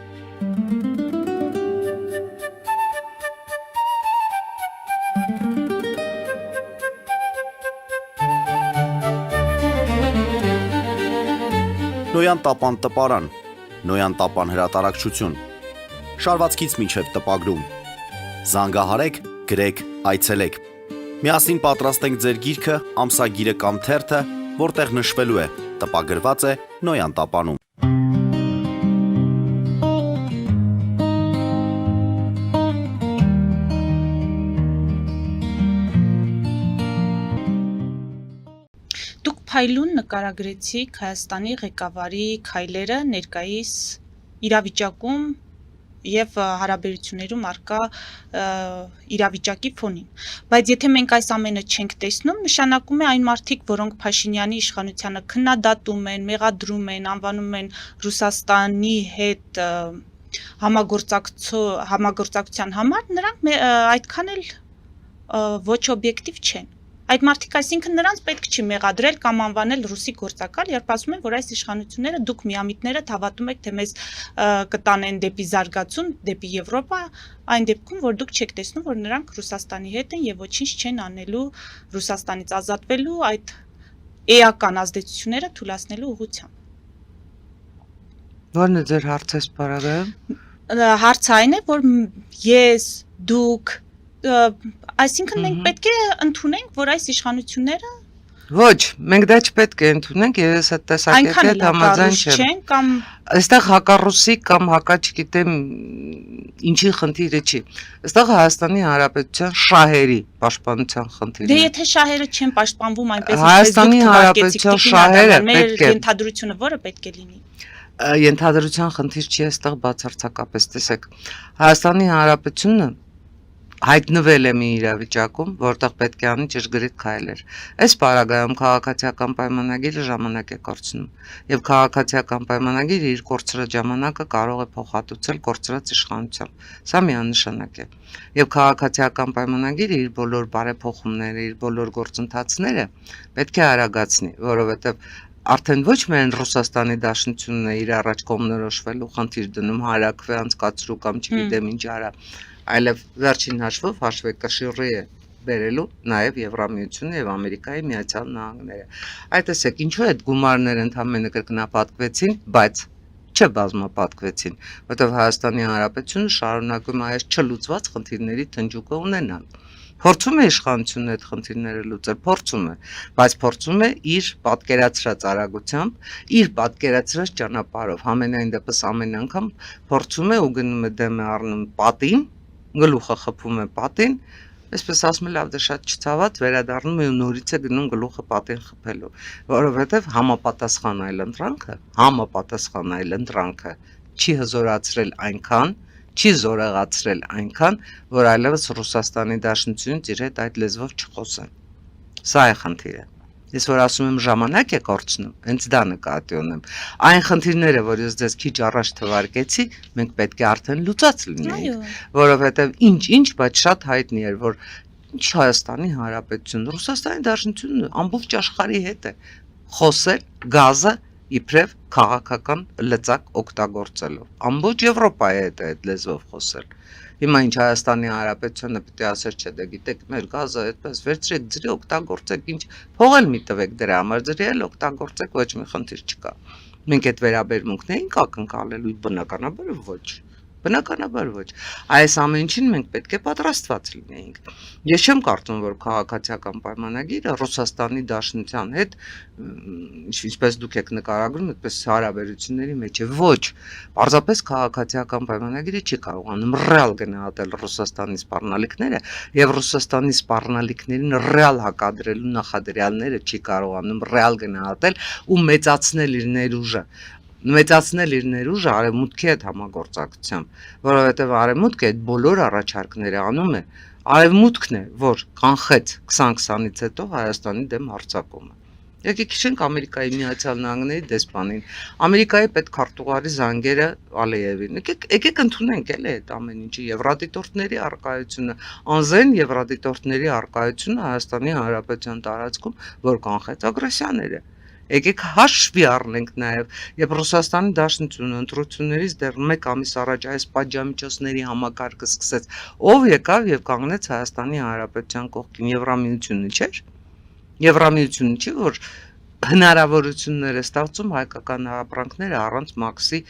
Նոյան տապան տպարան, Նոյան տապան հրատարակչություն, շարվածքից մինչև տպագրում, զանգահարեք, գրեք, այցելեք, միասին պատրաստենք ձեր գիրքը, ամսագիրը կամ թերթը, որտեղ նշվելու է, տպագրված է Նոյան տապանում։ Փայլուն նկարագրեցիք Հայաստանի ղեկավարի քայլերը ներկայիս իրավիճակում եւ հարաբերություններում արկա իրավիճակի ֆոնին։ Բայց եթե մենք այս ամենը չենք տեսնում, նշանակում է այն մարդիկ, որոնք Փաշինյանի իշխանությանը քննադատում են, մեղադրում են, անվանում են Ռուսաստանի հետ համագործակցության համար, նրանք այդքան էլ ոչ օբյեկտիվ չեն։ Այդ մարդիկ, այսինքն նրանց պետք չի մեղադրել կամ անվանել ռուսի գործակալ, երբ ասում են, որ այս իշխանությունները դուք միամիտներդ հավատում եք, թե մեզ կտանեն դեպի զարգացում, դեպի Եվրոպա, այն դեպքում, որ դուք չեք տեսնում, որ նրանք Ռուսաստանի հետ են եւ ոչինչ չեն անելու Ռուսաստանից ազատվելու այդ էական ազդեցությունները թույլատնելու ուղղությամբ։ Ո՞րն է ձեր հարցը սպառագայում։ Հարցը այն է, որ ես, դուք այսինքն մենք պետք է ընդունենք, որ այս իշխանությունները Ոչ, մենք դա չպետք է ընդունենք, եւ ես այդ տեսակետի հետ համաձայն չեմ։ Կամ այստեղ հակառուսի կամ հակա չգիտեմ ինչի խնդիրը չի։ Այստեղ Հայաստանի Հանրապետության շահերի պաշտպանության խնդիրն է։ Դե եթե շահերը չեն պաշտպանվում այնպես Հայաստանի Հանրապետության շահերը պետք է ենթադրությունը որը պետք է լինի։ Ենթադրության խնդիր չի այստեղ բացարձակապես, տեսեք։ Հայաստանի Հանրապետությունը հայտնվել է մի իրավիճակում, որտեղ պետք է անի ճշգրիտ քայլեր։ Այս պարագայում քաղաքացիական պայմանագիրը ժամանակ է կորցնում, եւ քաղաքացիական պայմանագիրը իր կորցրած ժամանակը կարող է փոխհատուցել կորցրած իշխանությամբ։ Սա միանշանակ է։ Եվ քաղաքացիական պայմանագիրը իր բոլոր բարեփոխումները, իր բոլոր գործընթացները պետք է արագացնի, որովհետեւ արդեն ոչ միայն Ռուսաստանի Դաշնությունն է իր առաջ կողմնորոշվելու խնդիր դնում հարակվե անցկացրու կամ չգիտեմ ինչ արա, այլև վերջին հաշվով հաշվեկշիռի է բերելու նաև Եվրամիությունը եւ Ամերիկայի Միացյալ Նահանգները։ Այդ տեսեք, ինչու այդ գումարները ընդհանրապես կրկնապատկվեցին, բայց չբազմապատկվեցին, որտեղ Հայաստանի Հանրապետությունը շարունակում է այս չլուծված խնդիրների թնջուկը ունենալ։ Փորձում է իշխանությունը այդ խնդիրները լուծել, փորձում է, բայց փորձում է իր պատկերացրած արագությամբ, իր պատկերացրած ճանապարհով, համենայն դեպս ամեն անգամ փորձում է ու գնում է դեմ է առնում պատին, գլուխը խփում է պատին, այսպես ասում լավ դե շատ չցաված վերադառնում է ու նորից է գնում գլուխը պատին խփելու, որովհետև համապատասխան այլ ընտրանքը չի հզորացրել այնքան, չի զորեղացրել այնքան, որ այլևս Ռուսաստանի Դաշնությունից իր հետ այդ լեզվով չխոսեն։ Սա է խնդիրը։ Ես որ ասում եմ ժամանակ է կորցնում, հենց դա նկատի ունեմ։ Այն խնդիրները, որ ես ձեզ քիչ առաջ թվարկեցի, մենք պետք է արդեն լուծած լինեինք, որովհետև ինչ, բայց շատ հայտնի էր, որ ինչ Հայաստանի Հանրապետություն, Ռուսաստանի Դաշնությունը ամբողջ աշխարհի հետ է խոսել գազը իբրև քաղաքական լծակ օգտագործելով։ Ամբողջ Եվրոպայի հետ է այդ լեզվով խոսել։ Հիմա ինչ Հայաստանի Հանրապետությունը պիտի ասեր, չէ, դե գիտեք, մեր գազը այդպես վերցրեք, ձրի օգտագործեք, ինչ փող էլ մի տվեք դրա համար, ձրի էլ օգտագործեք, ոչ մի խնդիր չկա։ Մենք այդ վերաբերմունքն էինք ակնկալելու, բնականաբար ոչ։ Այս ամեն ինչին մենք պետք է պատրաստված լինեինք։ Ես չեմ կարծում, որ քաղաքացիական պայմանագիրը Ռուսաստանի Դաշնության հետ, ինչպես դուք եք նկարագրում, այդպես հարաբերությունների մեջ է։ Ոչ, պարզապես քաղաքացիական պայմանագիրը չի կարողանում ռեալ գնահատել Ռուսաստանի սպառնալիքները եւ Ռուսաստանի սպառնալիքներին ռեալ հակադրելու նախադրյալները չի կարողանում ռեալ գնահատել ու մեծացնել իր ներուժը արևմուտքի հետ համագործակցությամբ, որովհետև արևմուտքը այդ բոլոր առաջարկները անում է, արևմուտքն է, որ կանխեց 2020-ից հետո Հայաստանի դեմ հարձակումը։ Եկեք հիշենք Ամերիկայի Միացյալ Նահանգների դեսպանին, Ամերիկայի պետքարտուղարի զանգերը Ալիևին։ Եկեք ընդունենք էլ այդ ամեն ինչը, եվրադիտորդների առկայությունը, անզեն եվրադիտորդների առկայությունը Հայաստանի Հանրապետության տարածքում, որ կանխեց ագրեսիաները։ Եկեք հաշվի առնենք նաև, երբ Ռուսաստանի Դաշնությունը ընտրություններից դեռ 1 ամիս առաջ այս պատժամիջոցների համակարգը սկսեց, ով եկավ եւ կանգնեց Հայաստանի Հանրապետության կողքին, Եվրամիությունը չէր։ Եվրամիությունը չի, որ հնարավորություններ է ստեղծում հայկական ապրանքները առանց մաքսի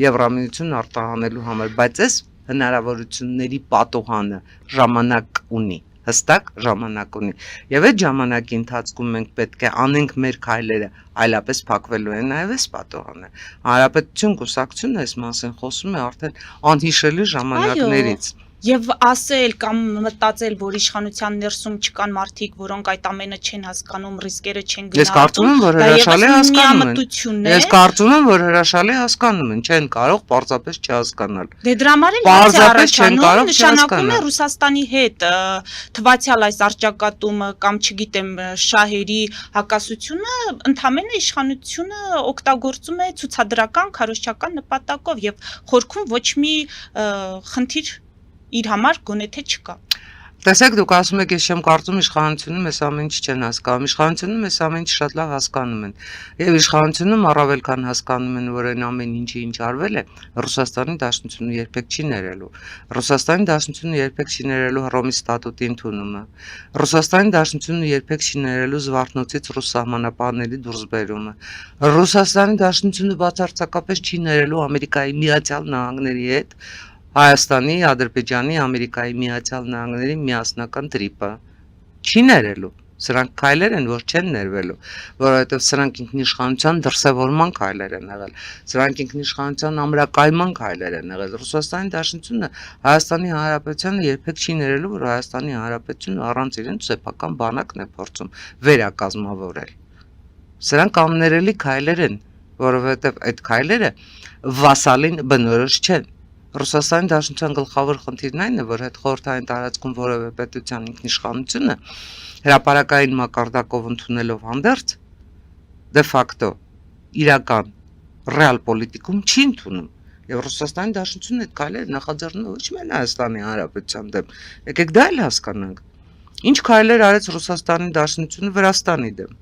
Եվրամիությունն արտահանելու համար, բայց այս հնարավորությունների պատուհանը ժամանակ ունի, հստակ ժամանակ ունի։ Եվ այդ ժամանակի ընթացքում մենք պետք է անենք մեր քայլերը, այլապես փակվելու են նաև այս պատուհանը։ Հանրապետություն կուսակցությունը այս մասին խոսում է արդեն անհիշելի ժամանակներից։ Եվ ասել կամ մտածել, որ իշխանության ներսում չկան մարդիկ, որոնք այդ ամենը չեն հասկանում, ռիսկերը չեն Ես կարծում եմ, որ հրաշալի հասկանում են։ միամտություն է։ Ես կարծում եմ, որ հրաշալի հասկանում են, չեն կարող պարզապես չհասկանալ։ Դե դրա համար էլ նշանակում է Ռուսաստանի հետ թվացial այս արճակատումը կամ չգիտեմ շահերի հակասությունը ընդհանրապես իշխանությունը օգտագործում է ցուցադրական քարոզչական նպատակով եւ խորքում ոչ մի խնդիր իր համար գոնե թե չկա։ Տեսեք, դուք ասում եք, ես չեմ կարծում իշխանությունում այս ամեն ինչ չեն հասկանում։ Իշխանությունում այս ամեն ինչ շատ լավ հասկանում են։ Եվ իշխանությունում առավել քան հասկանում են, որ այն ամեն ինչը ինչ արվել է, Ռուսաստանի Դաշնությունը երբեք չի ներելու։ Ռուսաստանի Դաշնությունը երբեք չի ներելու Հռոմի ստատուտի ընդունումը։ Ռուսաստանի Դաշնությունը երբեք չի ներելու Զվարթնոցից ռուս սահմանապահների դուրսբերումը։ Ռուսաստանի Դաշնությունը բացարձակապես չի ներելու Ամերիկայի Միացյալ Նահանգների հետ Հայաստանի, Ադրբեջանի, Ամերիկայի Միացյալ Նահանգների միասնական տրիպը չի ներելու։ Սրանք քայլեր են, որ չեն ներվելու, որովհետև սրանք ինքնիշխանության դրսևորման քայլեր են եղել։ Սրանք ինքնիշխանության ամրակայման քայլեր են եղել։ Ռուսաստանի Դաշնությունը Հայաստանի Հանրապետությանը երբեք չի ներելու, որ Հայաստանի Հանրապետությունը առանց իրեն սեփական բանակն է փորձում վերակազմավորել։ Սրանք աններելի քայլեր են, որովհետև այդ քայլերը վասալին բնորոշ չեն։ Ռուսաստանի Դաշնության գլխավոր խնդիրն այն է, որ այդ խորհրդային տարածքում որևէ պետության ինքնիշխանությունը հրապարակային մակարդակով ընդունելով հանդերձ դե ֆակտո իրական ռեալ պոլիտիկում չի ընդունում։ Եվ Ռուսաստանի Դաշնությունն այդ քայլերը նախաձեռնում է ոչ միայն Հայաստանի Հանրապետության դեմ, եկեք դա էլ հասկանանք։ Ինչ քայլեր արեց Ռուսաստանի Դաշնությունը Վրաստանի դեմ։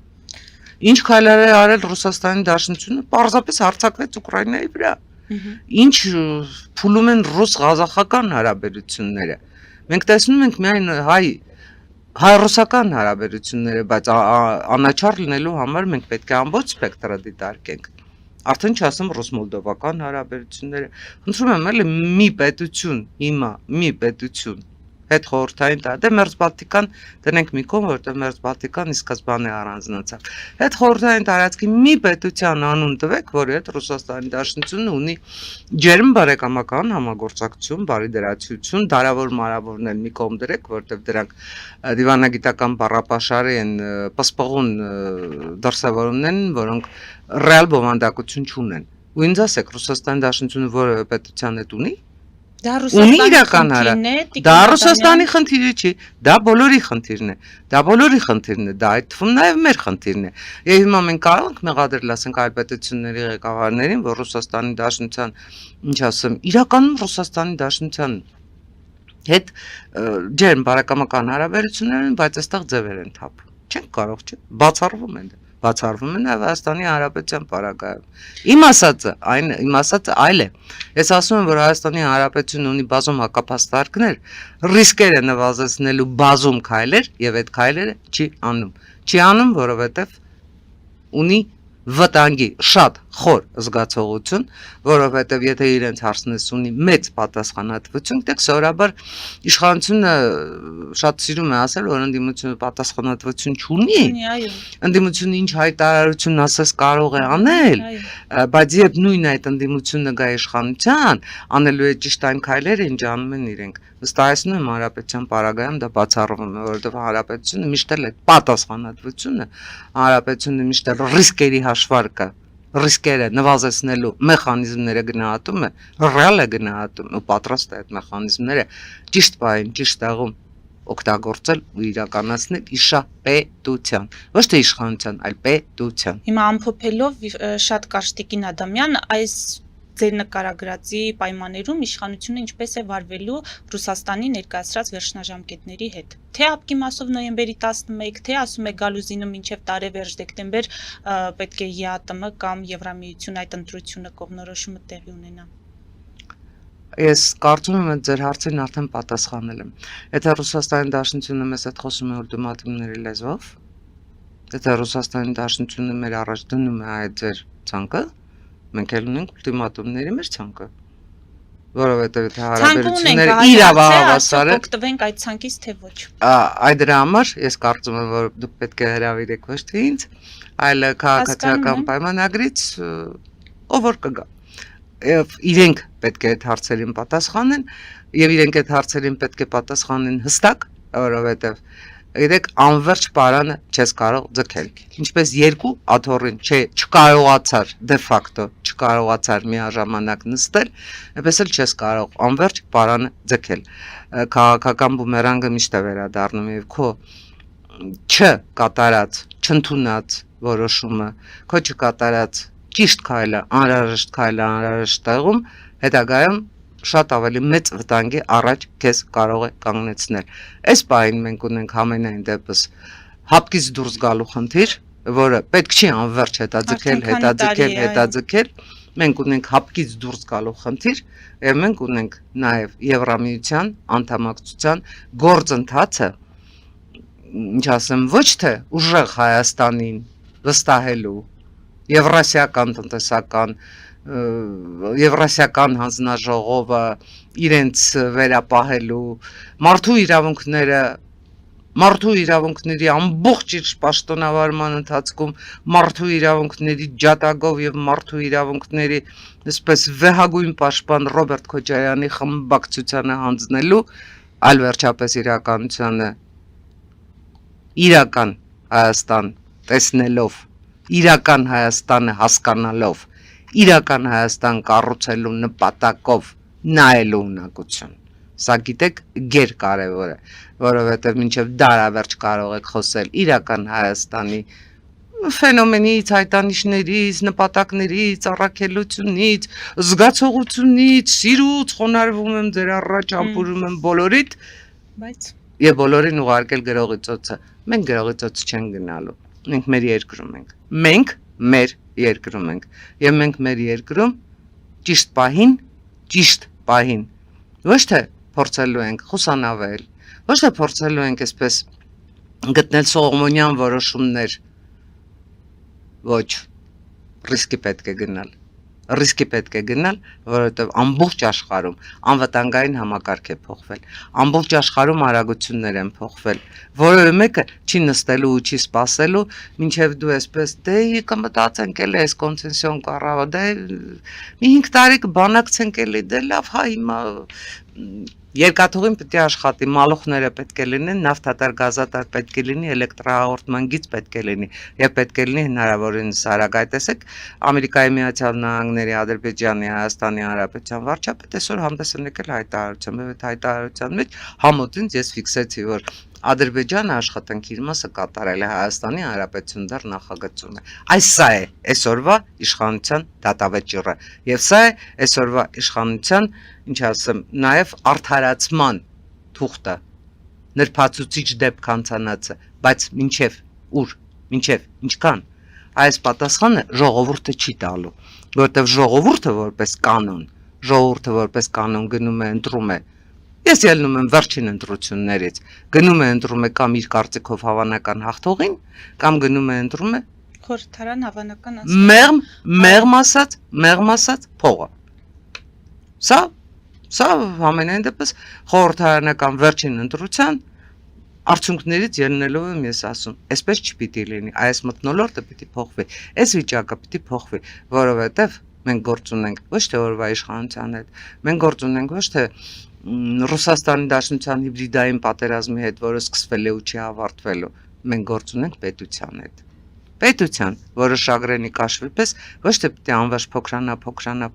Ինչ քայլեր է արել Ռուսաստանի Դաշնությունը, պարզապես հարձակվեց Ուկրաինայի վրա։ Ինչ փուլում են ռուս-ղազախական հարաբերությունները։ Մենք տեսնում ենք միայն հայ-ռուսական հարաբերությունները, բայց անաչառ լինելու համար մենք պետք է ամբողջ սպեկտրը դիտարկենք։ Արդեն չասեմ ռուս-մոլդովական հարաբերությունները։ Խնդրում եմ, էլի մի պետություն, հիմա մի պետություն հետ խորհրդային տա, դե Մերձբալտիկան դնենք մի կողմ, որտեղ Մերձբալտիկան ի սկզբանե առանձնացավ։ Հետ խորհրդային տարածքի մի պետության անուն տվեք, որի հետ Ռուսաստանի Դաշնությունը ունի ջերմ բարեկամական համագործակցություն, բարիդրացիություն, դարավոր մարավորներ մի կողմ դրեք, որտեղ դրանք դիվանագիտական բառապաշարի են պսպղուն դրսևորումներ են, որոնք ռեալ բովանդակություն չունեն։ Ու ինձ ասեք, Ռուսաստանի Դաշնությունը որևէ պետության հետ ունի։ Դա Ունի իրական արա։ Դա Ռուսաստանի Ռուսաստանի խնդիրը չի, դա բոլորի խնդիրն է։ Դա բոլորի խնդիրն է, դա այդ թվում նաև մեր խնդիրն է։ Եվ հիմա մենք կարող ենք մեղադրել, ասենք, այլ պետությունների ղեկավարներին, որ Ռուսաստանի Դաշնության, ինչ ասեմ, իրականում Ռուսաստանի Դաշնության հետ ջերմ բարեկամական հարաբերություններ են, բայց այստեղ ձևեր են թափ։ Չենք կարող, չէ՞։ Բացառվում են։ Բացառվում է նաև Հայաստանի Հանրապետության պարագայում։ Իմ ասածը այլ է։ Ես ասում եմ, որ Հայաստանի Հանրապետությունն ունի բազում հակափաստարկներ, ռիսկերը նվազեցնելու բազում քայլեր, եւ այդ քայլերը չի անում։ Չի անում, որովհետեւ ունի վտանգի շատ խոր զգացողություն, որովհետև եթե իրենց հարցնես ունի մեծ պատասխանատվություն, դեք սովորաբար իշխանությունը շատ սիրում է ասել, որ ընդդիմությունը պատասխանատվություն չունի, այո, ընդդիմությունը ինչ հայտարարություն ասես կարող է անել, բայց երբ նույն այդ ընդդիմությունը գա իշխանության, անելու է ճիշտ այն քայլերը, ինչ անում են իրենք։ Վստահեցնում եմ Հանրապետության պարագայում դա բացառվում է, որովհետև Հանրապետությունը միշտ էլ այդ պատասխանատվությունը, Հանրապետությունը միշտ էլ ռիսկերի հաշվարկը, ռիսկերը նվազեցնելու մեխանիզմները գնահատում է, ռեալ է գնահատում ու պատրաստ է այդ մեխանիզմները ճիշտ բային, ճիշտ տեղում օգտագործել ու իրականացնել իշապետության, ոչ թե իշխանության, այլ պետության։ հիմա ամփոփելով շատ կարճ Տիկին Ադամյան, այս ձեր նկարագրածի պայմաններում իշխանությունը ինչպես է վարվելու Ռուսաստանի ներկայացրած վերջնաժամկետների հետ։ Թե ափկի մասով նոյեմբերի 11, թե ասում է գալուզինը մինչև տարեվերջ դեկտեմբեր պետք է ԵԱՏՄ կամ Եվրամիություն այդ ընտրությունը կողմնորոշումը տեղի ունենա։ Ես կարծում եմ, որ ձեր հարցին արդեն պատասխանել եմ։ Եթե Ռուսաստանի Դաշնությունը մեզ հետ խոսում է ուլտիմատումների լեզվով, եթե Ռուսաստանի Դաշնությունը մեր առաջ դնում է այդ ձեր ցանկը, մենք էլ ունենք ուլտիմատումների մեր ցանկը, որովհետև եթե հարաբերությունները իրավահավասար են, օգտվենք այդ ցանկից թե ոչ։ Այդ դրա համար ես կարծում եմ, որ դուք պետք է հրավիրեք ոչ թե ինձ, այլ քաղաքացիական պայմանագրից ով որ կգա։ Եվ իրենք պետք է այդ հարցերին պատասխանեն, եւ իրենք այդ հարցերին պետք է պատասխանեն հստակ, որովհետեւ գիտեք, անverջ պարանը չես կարող ձգել։ Ինչպես երկու աթոռին չկարողացար դե ֆակտո, չկարողացար միաժամանակ նստել, այնպես էլ չես կարող անverջ պարանը ձգել։ Քաղաքական բումերանգը միշտ է վերադառնում եւ քո չկատարած, չընդունած որոշումը, քո չկատարած ճիշտ քայլը, անհրաժեշտ տեղում հետագայում շատ ավելի մեծ վտանգի առաջ քեզ կարող է կանգնեցնել։ Այս բանին մենք ունենք ամենայն դեպս հապկից դուրս գալու խնդիր, որը պետք չի անverջ հետաձգել, մենք ունենք հապկից դուրս գալու խնդիր, եւ մենք ունենք նաեւ Եվրամիության անդամակցության գործընթացը, ինչ ասեմ, ոչ թե ուժեղ Հայաստանին վստահելու Եվրասիական տնտեսական Եվրասիական հանձնաժողովը իրենց վերապահելու մարդու իրավունքների ամբողջ իր պաշտոնավարման ընթացքում մարդու իրավունքների ջատագով եւ մարդու իրավունքների այսպես վեհագույն պաշտպան Ռոբերտ Քոչարյանի խմբակցությանը հանձնելու այլ վերջապես իրականությանը իրական Հայաստան տեսնելով իրական Հայաստանը հասկանալով, իրական Հայաստան կառուցելու նպատակով նայելու ունակություն։ Սա գիտեք գեր կարևոր է, որովհետև մինչև դարավերջ կարող եք խոսել իրական Հայաստանի ֆենոմենից, հայտանիշներից, նպատակներից, առաքելությունից, զգացողությունից, սիրուց, խոնարհվում եմ ձեր առաջ, ամփոփում եմ բոլորիդ, Բայց եւ բոլորին ուղարկել գրողի ծոցը։ Մենք գրողի ծոց չենք գնալու։ Մենք մեր երկրում ենք։ Մենք մեր երկրում ենք։ Եվ մենք մեր երկրում ճիշտ պահին, ոչ թե փորձելու ենք խուսանավել, ոչ թե փորձելու ենք այսպես գտնել սողոմոնյան որոշումներ, ոչ, ռիսկի պետք է գնալ։ ռիսկի պետք է գնալ, որովհետև ամբողջ աշխարհում անվտանգային համակարգ է փոխվել, ամբողջ աշխարհում արագություններ են փոխվել, որևէ մեկը չի նստելու ու չի սպասելու, մինչև դու այսպես դե կմտածենք էլ այս կոնցեսիոն կառավարը, դե մի 5 տարի կբանակցենք էլի, դե լավ, հա հիմա երկաթուղին պետք է աշխատի, մալոխները պետք է լինեն, նավթատար, գազատար պետք է լինի, էլեկտրահաղորդման գիծ պետք է լինի, եւ պետք է լինի հնարավորինս արագ։ Այդ տեսեք, Ամերիկայի Միացյալ Նահանգների, Ադրբեջանի, Հայաստանի Հանրապետության վարչապետը այսօր հանդես են եկել հայտարարությամբ, եւ այդ հայտարարության մեջ համոզին ես ֆիքսեցի, որ Ադրբեջանը աշխատանքի իր մասը կատարել է, Հայաստանի Հանրապետություն դեռ նախագծում է։ Այս սա է այսօրվա իշխանության դատավճիռը, եւ սա է այսօրվա իշխանության, ինչ ասեմ, նաեւ արդարացման թուղթը, նրբացուցիչ դեպք անցանացը, բայց մինչեւ ուր, մինչեւ ինչքան այս պատասխանը ժողովուրդը չի տալու, որովհետեւ ժողովուրդը որպես կանոն գնում է ընտրում է։ Ես ելնում եմ վերջին ընտրություններից, գնում է ընտրում է կամ իր կարծիքով հավանական հաղթողին, կամ գնում է ընտրում է խորհրդարան հավանական մեղմ ասած փողը։ Սա ամենայն դեպս խորհրդարանական վերջին ընտրության արդյունքներից ելնելով եմ ես ասում, այսպես չպիտի լինի, այս մթնոլորտը պիտի փոխվի, այս վիճակը պիտի փոխվի, որովհետև մենք գործ ունենք ոչ թե օրվա իշխանության հետ, մենք գործ ունենք ոչ թե Ռուսաստանի Դաշնության հիբրիդային պատերազմի հետ, որը սկսվել է ու չի ավարտվելու, մենք գործ ունենք պետության հետ։ Պետության, որը շագրենի կաշվի պես ոչ թե պիտի անվերջ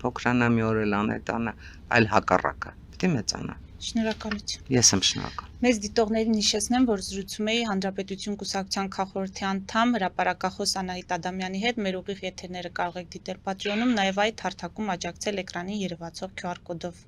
փոքրանա մի օր էլ անհետանա, այլ հակառակը, պիտի մեծանա։ Շնորհակալություն։ Ես եմ շնորհակալ։ Մեծ դիտողներին հիշեցնեմ, որ զրուցում էի Հանրապետություն կուսակցության քաղաքորդի անդամ հրապարակախոս Անահիտ Ադամյանի հետ, մեր ուղիղ եթերները կարող եք դիտել Patreon-ում, նաև այդ հարթակում աջակցել էկրանին երևացող QR կոդով։